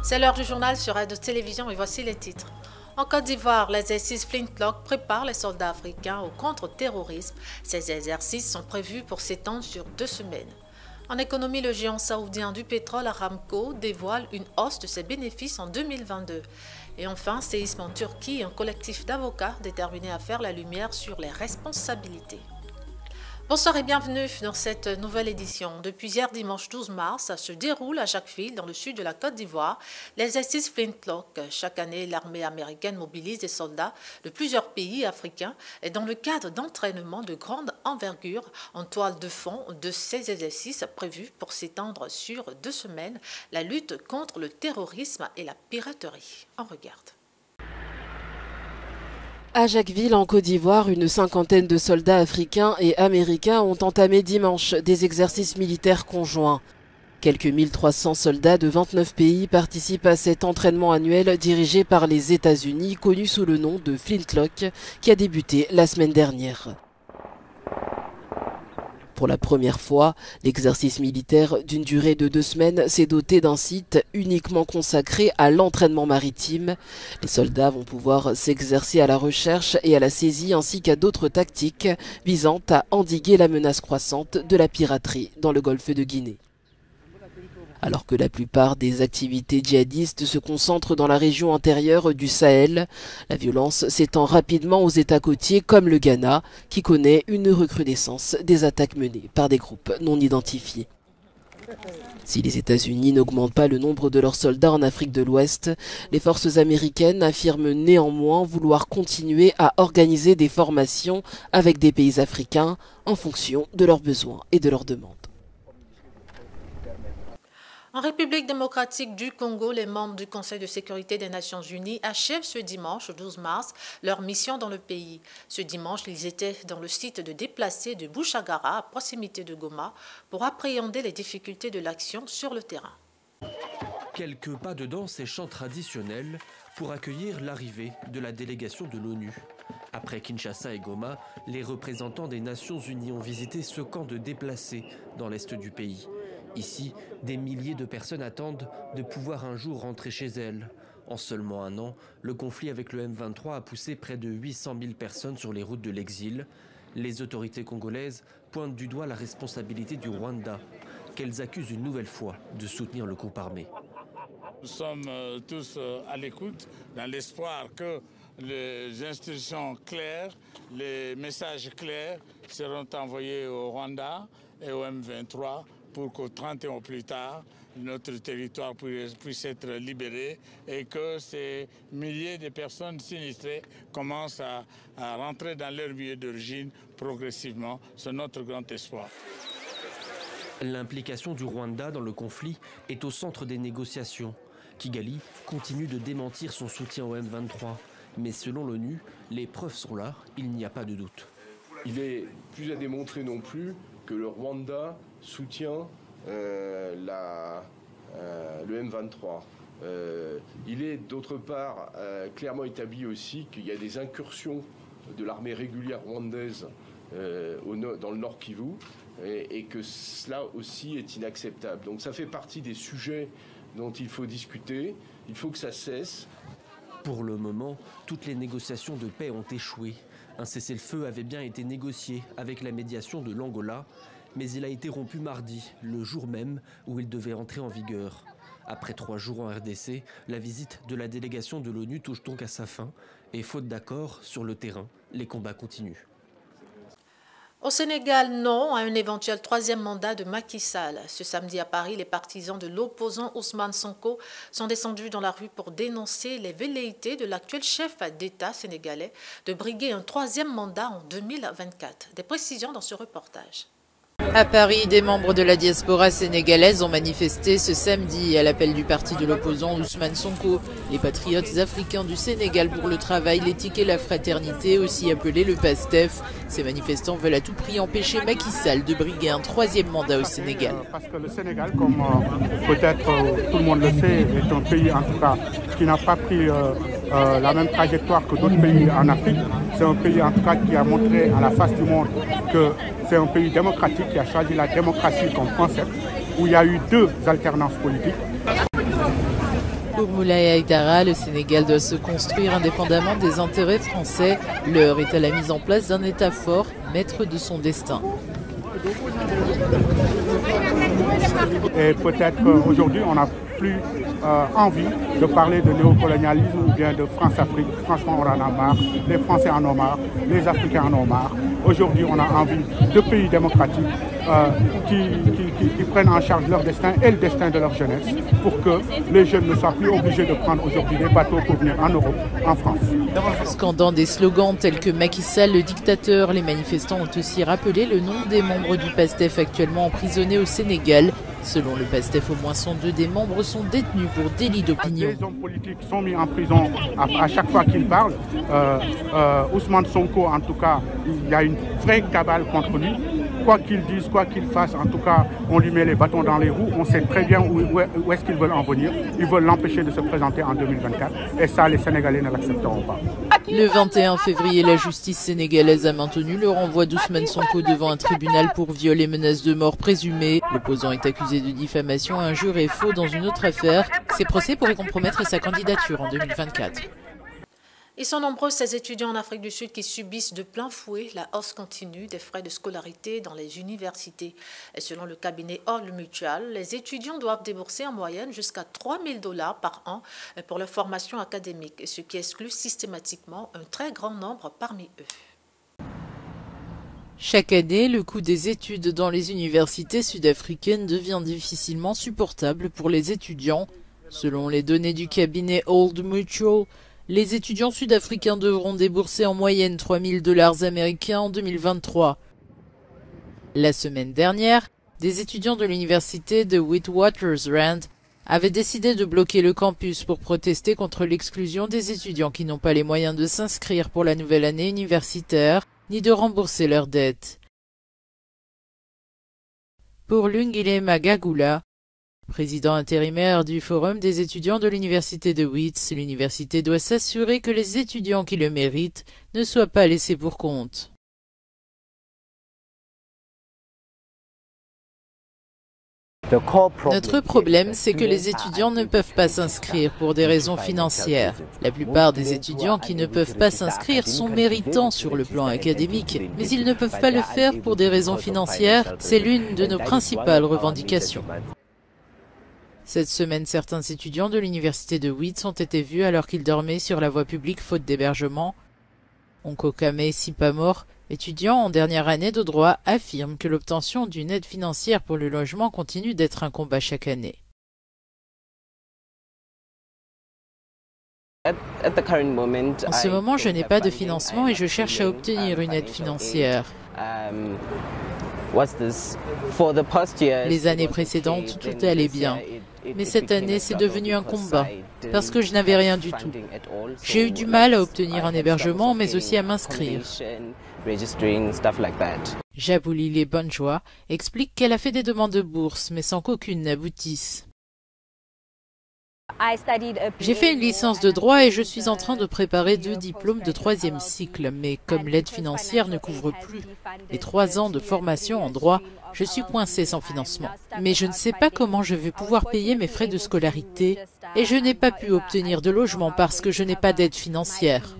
C'est l'heure du journal sur Radio Télévision et voici les titres. En Côte d'Ivoire, l'exercice Flintlock prépare les soldats africains au contre-terrorisme. Ces exercices sont prévus pour s'étendre sur 2 semaines. En économie, le géant saoudien du pétrole Aramco dévoile une hausse de ses bénéfices en 2022. Et enfin, séisme en Turquie, un collectif d'avocats déterminé à faire la lumière sur les responsabilités. Bonsoir et bienvenue dans cette nouvelle édition. Depuis hier dimanche 12 mars, se déroule à Jacquesville, dans le sud de la Côte d'Ivoire, l'exercice Flintlock. Chaque année, l'armée américaine mobilise des soldats de plusieurs pays africains et dans le cadre d'entraînements de grande envergure en toile de fond de ces exercices prévus pour s'étendre sur 2 semaines, la lutte contre le terrorisme et la piraterie. On regarde. À Jacquesville, en Côte d'Ivoire, une 50aine de soldats africains et américains ont entamé dimanche des exercices militaires conjoints. Quelques 1300 soldats de 29 pays participent à cet entraînement annuel dirigé par les États-Unis, connu sous le nom de Flintlock, qui a débuté la semaine dernière. Pour la première fois, l'exercice militaire d'une durée de 2 semaines s'est doté d'un site uniquement consacré à l'entraînement maritime. Les soldats vont pouvoir s'exercer à la recherche et à la saisie ainsi qu'à d'autres tactiques visant à endiguer la menace croissante de la piraterie dans le golfe de Guinée. Alors que la plupart des activités djihadistes se concentrent dans la région intérieure du Sahel, la violence s'étend rapidement aux États côtiers comme le Ghana, qui connaît une recrudescence des attaques menées par des groupes non identifiés. Si les États-Unis n'augmentent pas le nombre de leurs soldats en Afrique de l'Ouest, les forces américaines affirment néanmoins vouloir continuer à organiser des formations avec des pays africains en fonction de leurs besoins et de leurs demandes. En République démocratique du Congo, les membres du Conseil de sécurité des Nations Unies achèvent ce dimanche, 12 mars, leur mission dans le pays. Ce dimanche, ils étaient dans le site de déplacés de Bouchagara, à proximité de Goma, pour appréhender les difficultés de l'action sur le terrain. Quelques pas de danse et chants traditionnels pour accueillir l'arrivée de la délégation de l'ONU. Après Kinshasa et Goma, les représentants des Nations Unies ont visité ce camp de déplacés dans l'est du pays. Ici, des milliers de personnes attendent de pouvoir un jour rentrer chez elles. En seulement 1 an, le conflit avec le M23 a poussé près de 800 000 personnes sur les routes de l'exil. Les autorités congolaises pointent du doigt la responsabilité du Rwanda, qu'elles accusent une nouvelle fois de soutenir le groupe armé. Nous sommes tous à l'écoute, dans l'espoir que les instructions claires, les messages clairs seront envoyés au Rwanda et au M23 pour qu'au 31 au plus tard, notre territoire puisse être libéré et que ces milliers de personnes sinistrées commencent à rentrer dans leur lieu d'origine progressivement. C'est notre grand espoir. L'implication du Rwanda dans le conflit est au centre des négociations. Kigali continue de démentir son soutien au M23. Mais selon l'ONU, les preuves sont là, il n'y a pas de doute. Il est plus à démontrer non plus que le Rwanda soutient le M23. Il est d'autre part clairement établi aussi qu'il y a des incursions de l'armée régulière rwandaise dans le Nord Kivu et que cela aussi est inacceptable. Donc ça fait partie des sujets dont il faut discuter, il faut que ça cesse. Pour le moment, toutes les négociations de paix ont échoué. Un cessez-le-feu avait bien été négocié avec la médiation de l'Angola, mais il a été rompu mardi, le jour même où il devait entrer en vigueur. Après 3 jours en RDC, la visite de la délégation de l'ONU touche donc à sa fin, et faute d'accord sur le terrain, les combats continuent. Au Sénégal, non à un éventuel 3e mandat de Macky Sall. Ce samedi à Paris, les partisans de l'opposant Ousmane Sonko sont descendus dans la rue pour dénoncer les velléités de l'actuel chef d'État sénégalais de briguer un 3e mandat en 2024. Des précisions dans ce reportage. À Paris, des membres de la diaspora sénégalaise ont manifesté ce samedi à l'appel du parti de l'opposant Ousmane Sonko. Les patriotes africains du Sénégal pour le travail, l'éthique et la fraternité, aussi appelé le PASTEF. Ces manifestants veulent à tout prix empêcher Macky Sall de briguer un 3e mandat au Sénégal. Parce que le Sénégal, comme peut-être tout le monde le sait, est un pays en tout cas qui n'a pas pris la même trajectoire que d'autres pays en Afrique. C'est un pays en tout cas qui a montré à la face du monde que c'est un pays démocratique qui a choisi la démocratie comme concept, où il y a eu 2 alternances politiques. Pour Moulay Aïdara, le Sénégal doit se construire indépendamment des intérêts français. L'heure est à la mise en place d'un État fort, maître de son destin. Et peut-être aujourd'hui, on n'a plus envie de parler de néocolonialisme ou bien de France-Afrique. Franchement, on en a marre. Les Français en ont marre. Les Africains en ont marre. Aujourd'hui, on a envie de pays démocratiques qui prennent en charge leur destin et le destin de leur jeunesse pour que les jeunes ne soient plus obligés de prendre aujourd'hui des bateaux pour venir en Europe, en France. Scandant des slogans tels que Macky Sall, le dictateur, les manifestants ont aussi rappelé le nom des membres du PASTEF actuellement emprisonnés au Sénégal. Selon le PASTEF, au moins 102 des membres sont détenus pour délit d'opinion. Les hommes politiques sont mis en prison à chaque fois qu'ils parlent. Ousmane Sonko, en tout cas, il y a une vraie cabale contre lui. Quoi qu'il dise, quoi qu'il fasse, en tout cas, on lui met les bâtons dans les roues. On sait très bien où est-ce qu'ils veulent en venir. Ils veulent l'empêcher de se présenter en 2024. Et ça, les Sénégalais ne l'accepteront pas. Le 21 février, la justice sénégalaise a maintenu le renvoi d'Ousmane Sonko devant un tribunal pour viol et menaces de mort présumées. L'opposant est accusé de diffamation, injure et faux dans une autre affaire. Ces procès pourraient compromettre sa candidature en 2024. Ils sont nombreux ces étudiants en Afrique du Sud qui subissent de plein fouet la hausse continue des frais de scolarité dans les universités. Et selon le cabinet Old Mutual, les étudiants doivent débourser en moyenne jusqu'à 3 000 $ par an pour leur formation académique, ce qui exclut systématiquement un très grand nombre parmi eux. Chaque année, le coût des études dans les universités sud-africaines devient difficilement supportable pour les étudiants. Selon les données du cabinet Old Mutual, les étudiants sud-africains devront débourser en moyenne 3 000 $ américains en 2023. La semaine dernière, des étudiants de l'université de Witwatersrand avaient décidé de bloquer le campus pour protester contre l'exclusion des étudiants qui n'ont pas les moyens de s'inscrire pour la nouvelle année universitaire ni de rembourser leurs dettes. Pour Lungile Magagula, président intérimaire du Forum des étudiants de l'université de Wits, l'université doit s'assurer que les étudiants qui le méritent ne soient pas laissés pour compte. Notre problème, c'est que les étudiants ne peuvent pas s'inscrire pour des raisons financières. La plupart des étudiants qui ne peuvent pas s'inscrire sont méritants sur le plan académique, mais ils ne peuvent pas le faire pour des raisons financières. C'est l'une de nos principales revendications. Cette semaine, certains étudiants de l'université de Wits ont été vus alors qu'ils dormaient sur la voie publique faute d'hébergement. Onkokame Sipamor, étudiant en dernière année de droit, affirme que l'obtention d'une aide financière pour le logement continue d'être un combat chaque année. En ce moment, je n'ai pas de financement et je cherche à obtenir une aide financière. Les années précédentes, tout allait bien. Mais cette année, c'est devenu un combat, parce que je n'avais rien du tout. J'ai eu du mal à obtenir un hébergement, mais aussi à m'inscrire. Jaboulile Bonjoie explique qu'elle a fait des demandes de bourse, mais sans qu'aucune n'aboutisse. J'ai fait une licence de droit et je suis en train de préparer 2 diplômes de 3e cycle, mais comme l'aide financière ne couvre plus les 3 ans de formation en droit, je suis coincée sans financement. Mais je ne sais pas comment je vais pouvoir payer mes frais de scolarité et je n'ai pas pu obtenir de logement parce que je n'ai pas d'aide financière.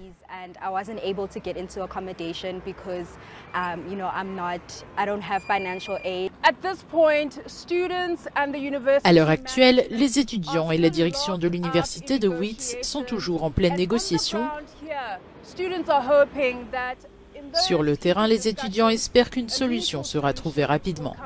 À l'heure actuelle, les étudiants et la direction de l'université de Wits sont toujours en pleine négociation. Sur le terrain, les étudiants espèrent qu'une solution sera trouvée rapidement.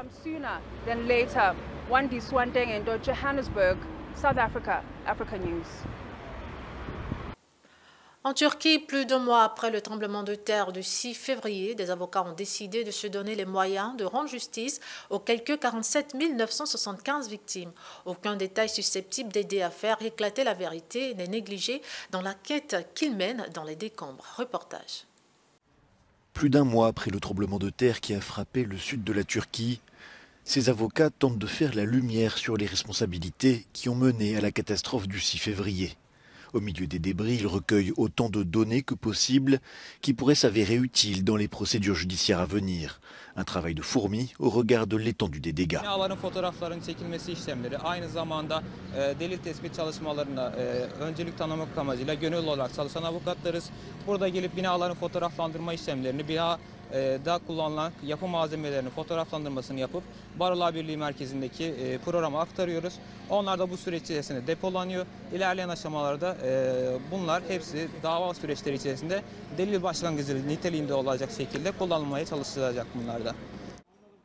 En Turquie, plus d'1 mois après le tremblement de terre du 6 février, des avocats ont décidé de se donner les moyens de rendre justice aux quelques 47 975 victimes. Aucun détail susceptible d'aider à faire éclater la vérité n'est négligé dans la quête qu'ils mènent dans les décombres. Reportage. Plus d'1 mois après le tremblement de terre qui a frappé le sud de la Turquie, ces avocats tentent de faire la lumière sur les responsabilités qui ont mené à la catastrophe du 6 février. Au milieu des débris, il recueille autant de données que possible qui pourraient s'avérer utiles dans les procédures judiciaires à venir. Un travail de fourmi au regard de l'étendue des dégâts. Binaların fotoğrafların çekilmesi işlemleri aynı zamanda delil tespit çalışmalarına öncelik tanımak amacıyla gönüllü olarak çalışan avukatlarız. Burada gelip binaların fotoğraflandırma işlemlerini, binada kullanılan yapı malzemelerinin fotoğraflandırmasını yapıp Barolar Birliği merkezindeki programa aktarıyoruz. Onlar da bu süreç içerisinde depolanıyor. İlerleyen aşamalarda bunlar hepsi dava süreçleri içerisinde delil başlangıcı niteliğinde olacak şekilde kullanılmaya çalışılacak bunlarda.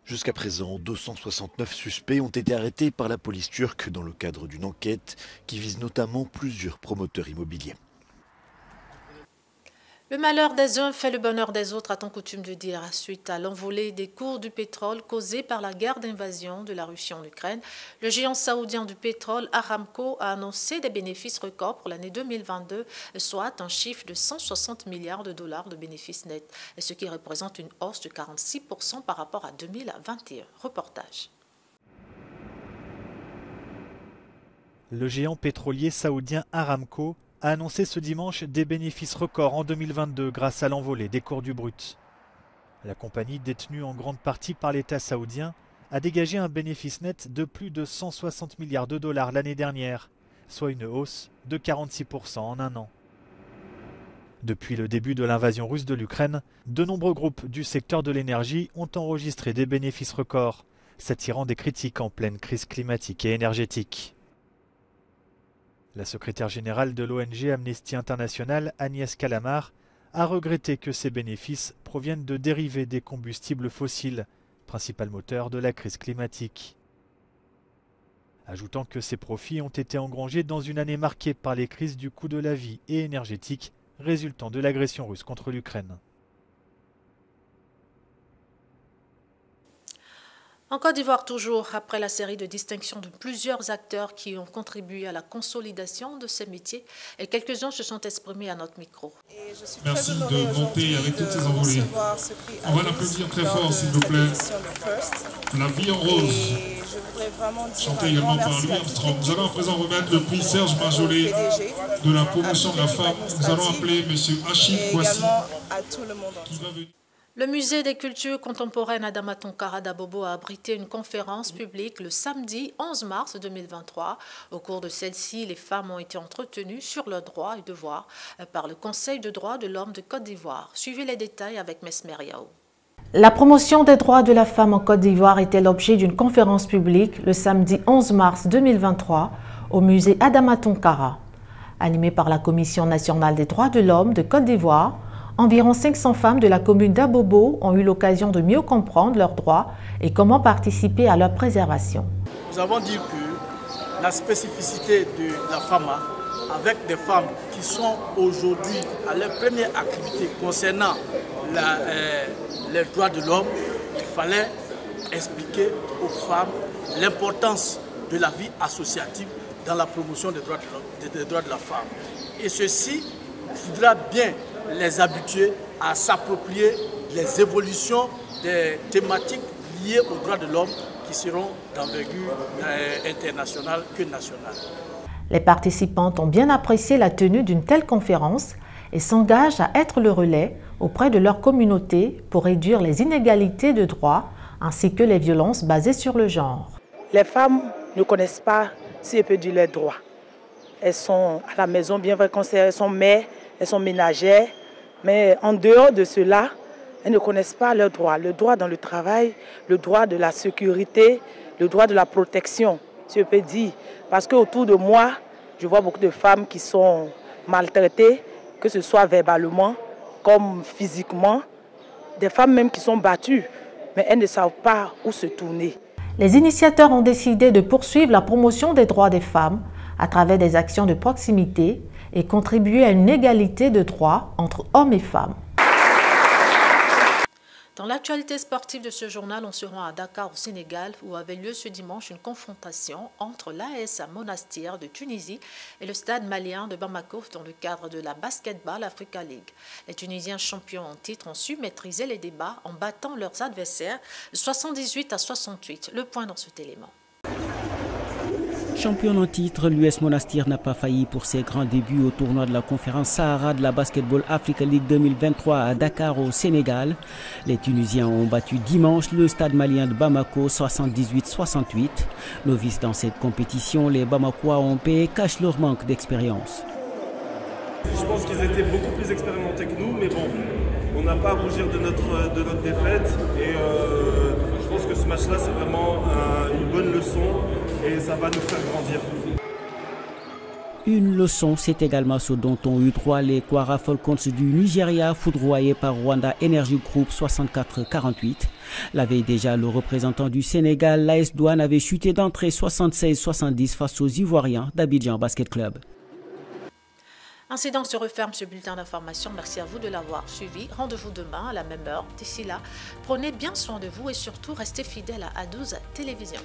Jusqu'à présent, 269 suspects ont été arrêtés par la police turque dans le cadre d'une enquête qui vise notamment plusieurs promoteurs immobiliers. Le malheur des uns fait le bonheur des autres, a-t-on coutume de dire. Suite à l'envolée des cours du pétrole causée par la guerre d'invasion de la Russie en Ukraine, le géant saoudien du pétrole Aramco a annoncé des bénéfices records pour l'année 2022, soit un chiffre de 160 milliards de dollars de bénéfices nets, ce qui représente une hausse de 46% par rapport à 2021. Reportage. Le géant pétrolier saoudien Aramco a annoncé ce dimanche des bénéfices records en 2022 grâce à l'envolée des cours du brut. La compagnie, détenue en grande partie par l'État saoudien, a dégagé un bénéfice net de plus de 160 milliards de dollars l'année dernière, soit une hausse de 46% en un an. Depuis le début de l'invasion russe de l'Ukraine, de nombreux groupes du secteur de l'énergie ont enregistré des bénéfices records, s'attirant des critiques en pleine crise climatique et énergétique. La secrétaire générale de l'ONG Amnesty International, Agnès Callamard, a regretté que ces bénéfices proviennent de dérivés des combustibles fossiles, principal moteur de la crise climatique. Ajoutant que ces profits ont été engrangés dans une année marquée par les crises du coût de la vie et énergétique résultant de l'agression russe contre l'Ukraine. En Côte d'Ivoire, toujours, après la série de distinctions de plusieurs acteurs qui ont contribué à la consolidation de ces métiers, et quelques-uns se sont exprimés à notre micro. Merci de monter avec toutes ces envolées. On va l'applaudir très fort, s'il vous plaît. La vie en rose, chantée également par Louis Armstrong. Nous allons à présent remettre le prix Serge Majolet de la promotion de la femme. Nous allons appeler M. Achille Kouassi, qui va venir. Le musée des cultures contemporaines Adama Tonkara d'Abobo a abrité une conférence publique le samedi 11 mars 2023. Au cours de celle-ci, les femmes ont été entretenues sur leurs droits et devoirs par le Conseil de droits de l'homme de Côte d'Ivoire. Suivez les détails avec Mesmer Yao. La promotion des droits de la femme en Côte d'Ivoire était l'objet d'une conférence publique le samedi 11 mars 2023 au musée Adama Tonkara. Animée par la Commission nationale des droits de l'homme de Côte d'Ivoire, environ 500 femmes de la commune d'Abobo ont eu l'occasion de mieux comprendre leurs droits et comment participer à leur préservation. Nous avons dit que la spécificité de la FAMA, avec des femmes qui sont aujourd'hui à leur première activité concernant les droits de l'homme, il fallait expliquer aux femmes l'importance de la vie associative dans la promotion des droits de la femme. Et ceci voudra bien les habituer à s'approprier les évolutions des thématiques liées aux droits de l'homme qui seront d'envergure internationale que nationale. Les participantes ont bien apprécié la tenue d'une telle conférence et s'engagent à être le relais auprès de leur communauté pour réduire les inégalités de droits ainsi que les violences basées sur le genre. Les femmes ne connaissent pas, si on peut dire, leurs droits. Elles sont à la maison, bien vrai qu'elles sont mères, elles sont ménagères, mais en dehors de cela, elles ne connaissent pas leurs droits. Le droit dans le travail, le droit de la sécurité, le droit de la protection, si on peut dire. Parce qu'autour de moi, je vois beaucoup de femmes qui sont maltraitées, que ce soit verbalement comme physiquement. Des femmes même qui sont battues, mais elles ne savent pas où se tourner. Les initiateurs ont décidé de poursuivre la promotion des droits des femmes à travers des actions de proximité et contribuer à une égalité de droits entre hommes et femmes. Dans l'actualité sportive de ce journal, on se rend à Dakar au Sénégal où avait lieu ce dimanche une confrontation entre l'AS Monastir de Tunisie et le stade malien de Bamako dans le cadre de la Basketball Africa League. Les Tunisiens champions en titre ont su maîtriser les débats en battant leurs adversaires 78 à 68. Le point dans cet élément. Championne en titre, l'US Monastir n'a pas failli pour ses grands débuts au tournoi de la conférence Sahara de la Basketball Africa League 2023 à Dakar au Sénégal. Les Tunisiens ont battu dimanche le stade malien de Bamako 78-68. Novices dans cette compétition, les Bamakois ont payé cash leur manque d'expérience. Je pense qu'ils étaient beaucoup plus expérimentés que nous, mais bon, on n'a pas à rougir de notre défaite. Et je pense que ce match-là, c'est vraiment une bonne leçon et ça va nous faire grandir. Une leçon, c'est également ce dont ont eu droit les Kwara Falcons du Nigeria, foudroyés par Rwanda Energy Group 64-48. La veille déjà, le représentant du Sénégal, l'AS Douane, avait chuté d'entrée 76-70 face aux Ivoiriens d'Abidjan Basket Club. Ainsi donc se referme ce bulletin d'information. Merci à vous de l'avoir suivi. Rendez-vous demain à la même heure. D'ici là, prenez bien soin de vous et surtout restez fidèles à A12 Télévision.